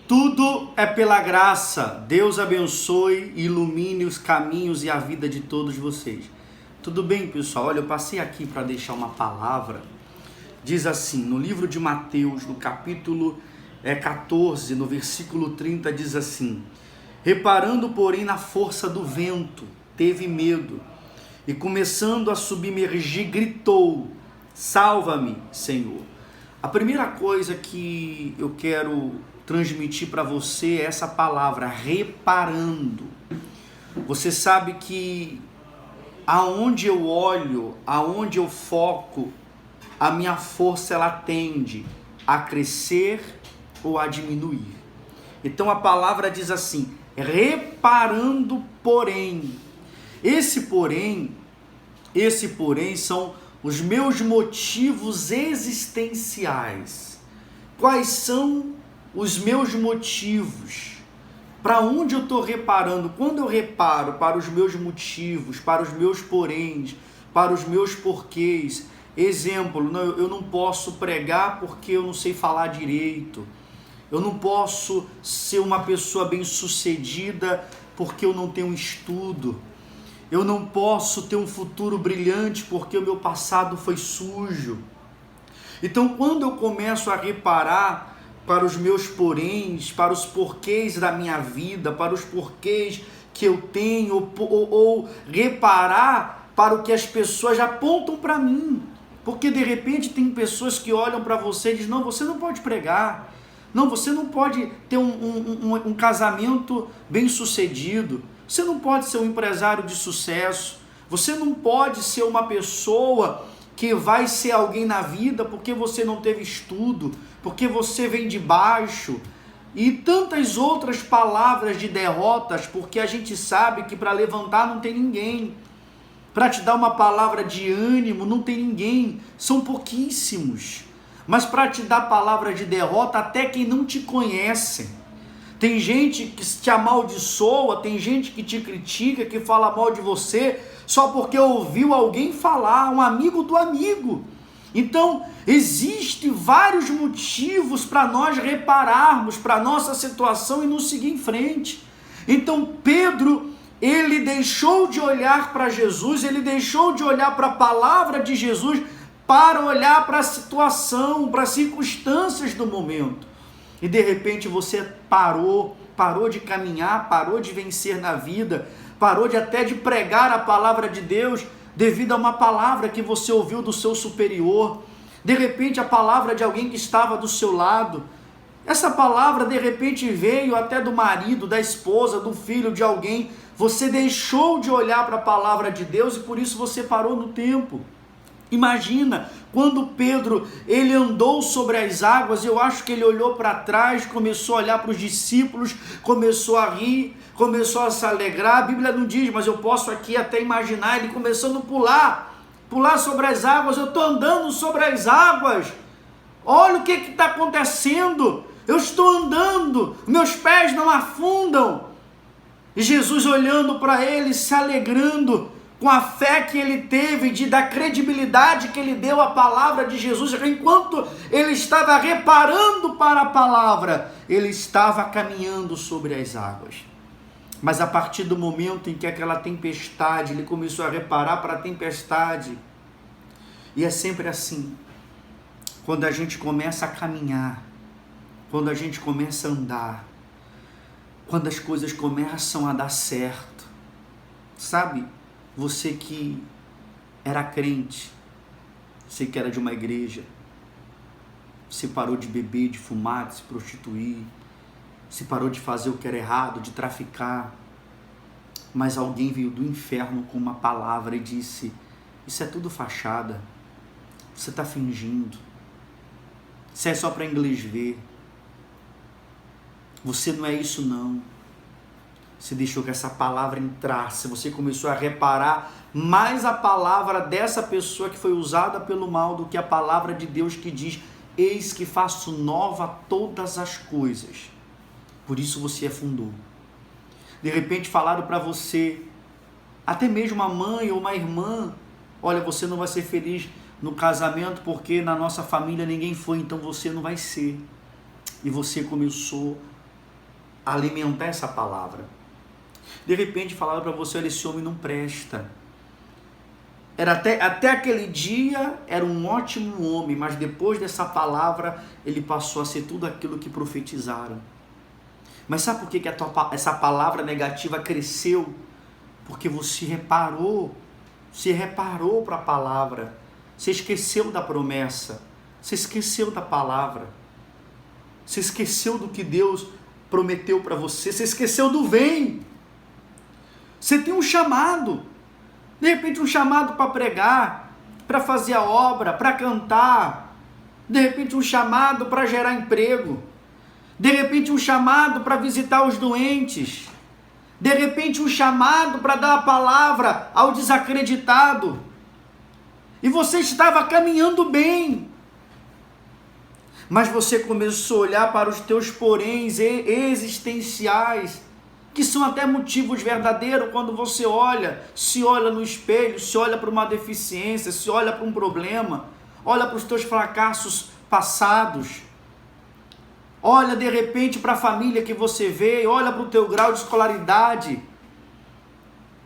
Tudo é pela graça. Deus abençoe e ilumine os caminhos e a vida de todos vocês. Tudo bem, pessoal? Olha, eu passei aqui para deixar uma palavra. Diz assim, no livro de Mateus, no capítulo 14, no versículo 30, diz assim: reparando, porém, na força do vento, teve medo, e começando a submergir, gritou: salva-me, Senhor. A primeira coisa que eu quero transmitir para você é essa palavra, reparando. Você sabe que aonde eu olho, aonde eu foco, a minha força ela tende a crescer ou a diminuir. Então a palavra diz assim, reparando, porém. Esse porém são os meus motivos existenciais. Quais são os meus motivos? Para onde eu estou reparando? Quando eu reparo para os meus motivos, para os meus poréns, para os meus porquês. Exemplo, eu não posso pregar porque eu não sei falar direito. Eu não posso ser uma pessoa bem-sucedida porque eu não tenho estudo. Eu não posso ter um futuro brilhante porque o meu passado foi sujo. Então, quando eu começo a reparar para os meus poréns, para os porquês da minha vida, para os porquês que eu tenho, ou reparar para o que as pessoas apontam para mim. Porque de repente tem pessoas que olham para você e dizem, não, você não pode pregar, não, você não pode ter um casamento bem sucedido, você não pode ser um empresário de sucesso, você não pode ser uma pessoa que vai ser alguém na vida porque você não teve estudo, porque você vem de baixo, e tantas outras palavras de derrotas, porque a gente sabe que para levantar não tem ninguém, para te dar uma palavra de ânimo não tem ninguém, são pouquíssimos, mas para te dar palavra de derrota até quem não te conhece. Tem gente que te amaldiçoa, tem gente que te critica, que fala mal de você, só porque ouviu alguém falar, um amigo do amigo. Então, existem vários motivos para nós repararmos para a nossa situação e nos seguir em frente. Então, Pedro, ele deixou de olhar para Jesus, ele deixou de olhar para a palavra de Jesus, para olhar para a situação, para as circunstâncias do momento. E de repente você parou de caminhar, parou de vencer na vida, parou até de pregar a palavra de Deus devido a uma palavra que você ouviu do seu superior, de repente a palavra de alguém que estava do seu lado. Essa palavra de repente veio até do marido, da esposa, do filho de alguém. Você deixou de olhar para a palavra de Deus e por isso você parou no tempo. Imagina, quando Pedro, ele andou sobre as águas, eu acho que ele olhou para trás, começou a olhar para os discípulos, começou a rir, começou a se alegrar. A Bíblia não diz, mas eu posso aqui até imaginar ele começando a pular sobre as águas. Eu estou andando sobre as águas, olha o que está acontecendo, eu estou andando, meus pés não afundam. E Jesus olhando para ele, se alegrando, com a fé que ele teve, da credibilidade que ele deu à palavra de Jesus, enquanto ele estava reparando para a palavra, ele estava caminhando sobre as águas. Mas a partir do momento em que aquela tempestade, ele começou a reparar para a tempestade, e é sempre assim, quando a gente começa a caminhar, quando a gente começa a andar, quando as coisas começam a dar certo, sabe? Você que era crente, você que era de uma igreja, você parou de beber, de fumar, de se prostituir, você parou de fazer o que era errado, de traficar, mas alguém veio do inferno com uma palavra e disse, isso é tudo fachada, você está fingindo, isso é só para inglês ver, você não é isso não. Você deixou que essa palavra entrasse, você começou a reparar mais a palavra dessa pessoa que foi usada pelo mal do que a palavra de Deus que diz, eis que faço nova todas as coisas. Por isso você afundou. De repente falaram para você, até mesmo uma mãe ou uma irmã, olha, você não vai ser feliz no casamento porque na nossa família ninguém foi, então você não vai ser. E você começou alimentar essa palavra. De repente falaram para você, olha, esse homem não presta. Era até aquele dia era um ótimo homem, mas depois dessa palavra ele passou a ser tudo aquilo que profetizaram. Mas sabe por que essa palavra negativa cresceu? Porque você reparou para a palavra, você esqueceu da promessa, você esqueceu da palavra, você esqueceu do que Deus prometeu para você, você esqueceu do vem. Você tem um chamado, de repente um chamado para pregar, para fazer a obra, para cantar, de repente um chamado para gerar emprego, de repente um chamado para visitar os doentes, de repente um chamado para dar a palavra ao desacreditado, e você estava caminhando bem, mas você começou a olhar para os teus poréns existenciais, que são até motivos verdadeiros quando você se olha no espelho, se olha para uma deficiência, se olha para um problema, olha para os teus fracassos passados, olha de repente para a família que você veio, olha para o teu grau de escolaridade.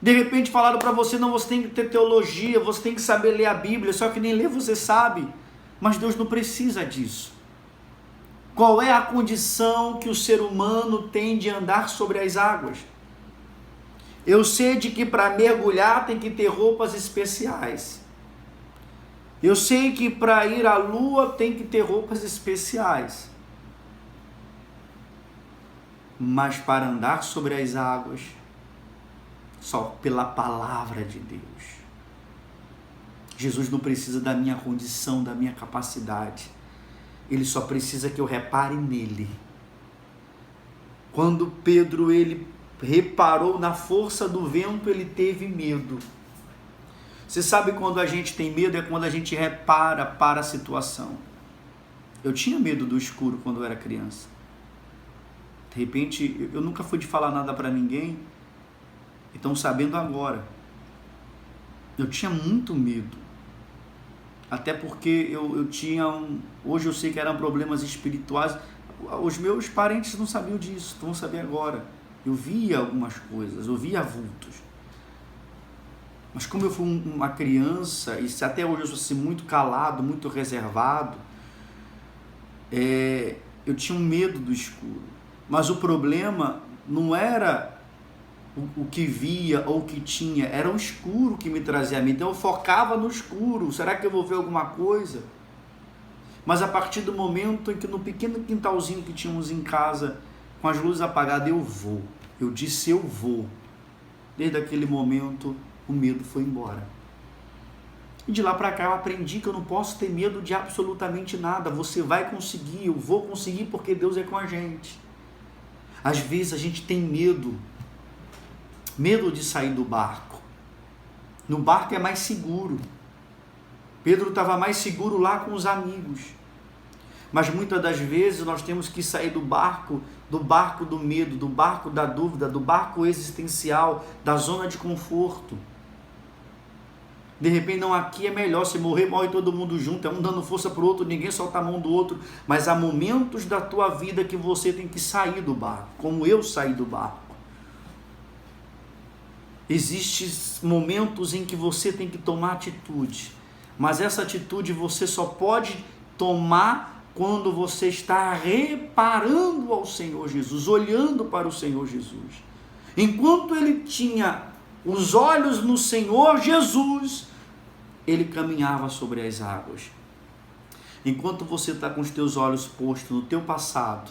De repente falaram para você, não, você tem que ter teologia, você tem que saber ler a Bíblia, só que nem ler você sabe, mas Deus não precisa disso. Qual é a condição que o ser humano tem de andar sobre as águas? Eu sei de que para mergulhar tem que ter roupas especiais. Eu sei que para ir à lua tem que ter roupas especiais. Mas para andar sobre as águas, só pela palavra de Deus. Jesus não precisa da minha condição, da minha capacidade. Ele só precisa que eu repare nele. Quando Pedro ele reparou na força do vento, ele teve medo. Você sabe quando a gente tem medo? É quando a gente repara para a situação. Eu tinha medo do escuro quando eu era criança. De repente, eu nunca fui de falar nada para ninguém. Então, sabendo agora, eu tinha muito medo. Até porque eu tinha hoje eu sei que eram problemas espirituais. Os meus parentes não sabiam disso, vão saber agora. Eu via algumas coisas, eu via vultos. Mas como eu fui uma criança, e até hoje eu sou assim, muito calado, muito reservado, eu tinha um medo do escuro. Mas o problema não era o que via ou o que tinha, era o escuro que me trazia medo. Então eu focava no escuro, será que eu vou ver alguma coisa? Mas a partir do momento em que no pequeno quintalzinho que tínhamos em casa, com as luzes apagadas, eu disse eu vou. Desde aquele momento o medo foi embora. E de lá para cá eu aprendi que eu não posso ter medo de absolutamente nada. Você vai conseguir, eu vou conseguir porque Deus é com a gente. Às vezes a gente tem medo de sair do barco. No barco é mais seguro. Pedro estava mais seguro lá com os amigos. Mas muitas das vezes nós temos que sair do barco do medo, do barco da dúvida, do barco existencial, da zona de conforto. De repente, não, aqui é melhor, se morrer, morre todo mundo junto, é um dando força para o outro, ninguém solta a mão do outro. Mas há momentos da tua vida que você tem que sair do barco, como eu saí do barco. Existem momentos em que você tem que tomar atitude, mas essa atitude você só pode tomar quando você está reparando ao Senhor Jesus, olhando para o Senhor Jesus. Enquanto ele tinha os olhos no Senhor Jesus, ele caminhava sobre as águas. Enquanto você está com os teus olhos postos no teu passado,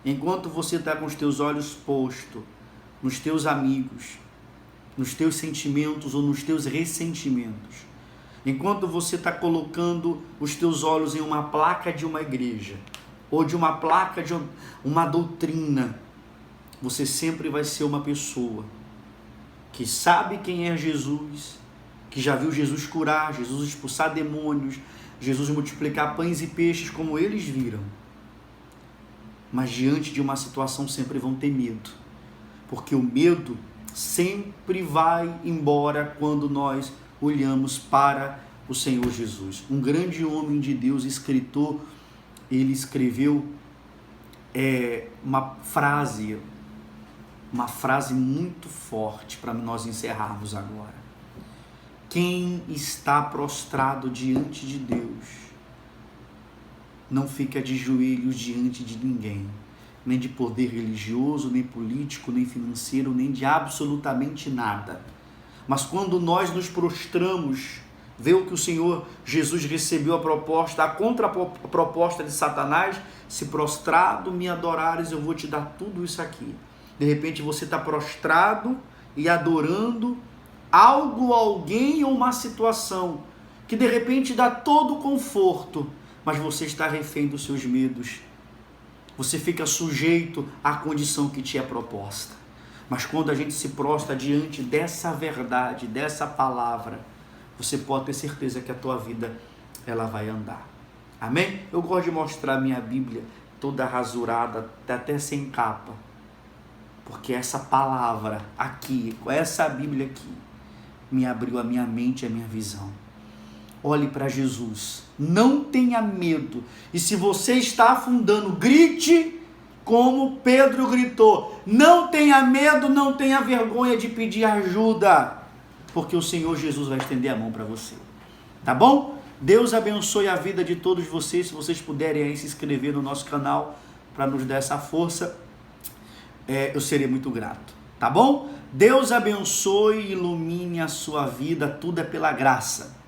enquanto você está com os teus olhos postos nos teus amigos, nos teus sentimentos ou nos teus ressentimentos, enquanto você está colocando os teus olhos em uma placa de uma igreja, ou de uma placa de uma doutrina, você sempre vai ser uma pessoa que sabe quem é Jesus, que já viu Jesus curar, Jesus expulsar demônios, Jesus multiplicar pães e peixes como eles viram. Mas diante de uma situação sempre vão ter medo, porque o medo sempre vai embora quando nós olhamos para o Senhor Jesus. Um grande homem de Deus, escritor, ele escreveu uma frase, uma frase muito forte para nós encerrarmos agora. Quem está prostrado diante de Deus não fica de joelhos diante de ninguém, nem de poder religioso, nem político, nem financeiro, nem de absolutamente nada. Mas quando nós nos prostramos, vê o que o Senhor Jesus recebeu a contraproposta de Satanás: se prostrado me adorares, eu vou te dar tudo isso aqui. De repente você está prostrado e adorando algo, alguém ou uma situação que de repente dá todo o conforto, mas você está refém dos seus medos. Você fica sujeito à condição que te é proposta. Mas quando a gente se prostra diante dessa verdade, dessa palavra, você pode ter certeza que a tua vida ela vai andar. Amém? Eu gosto de mostrar a minha Bíblia toda rasurada, até sem capa, porque essa palavra aqui, essa Bíblia aqui, me abriu a minha mente e a minha visão. Olhe para Jesus, não tenha medo, e se você está afundando, grite como Pedro gritou: não tenha medo, não tenha vergonha de pedir ajuda, porque o Senhor Jesus vai estender a mão para você, tá bom? Deus abençoe a vida de todos vocês. Se vocês puderem aí se inscrever no nosso canal para nos dar essa força, eu serei muito grato, tá bom? Deus abençoe e ilumine a sua vida, tudo é pela graça.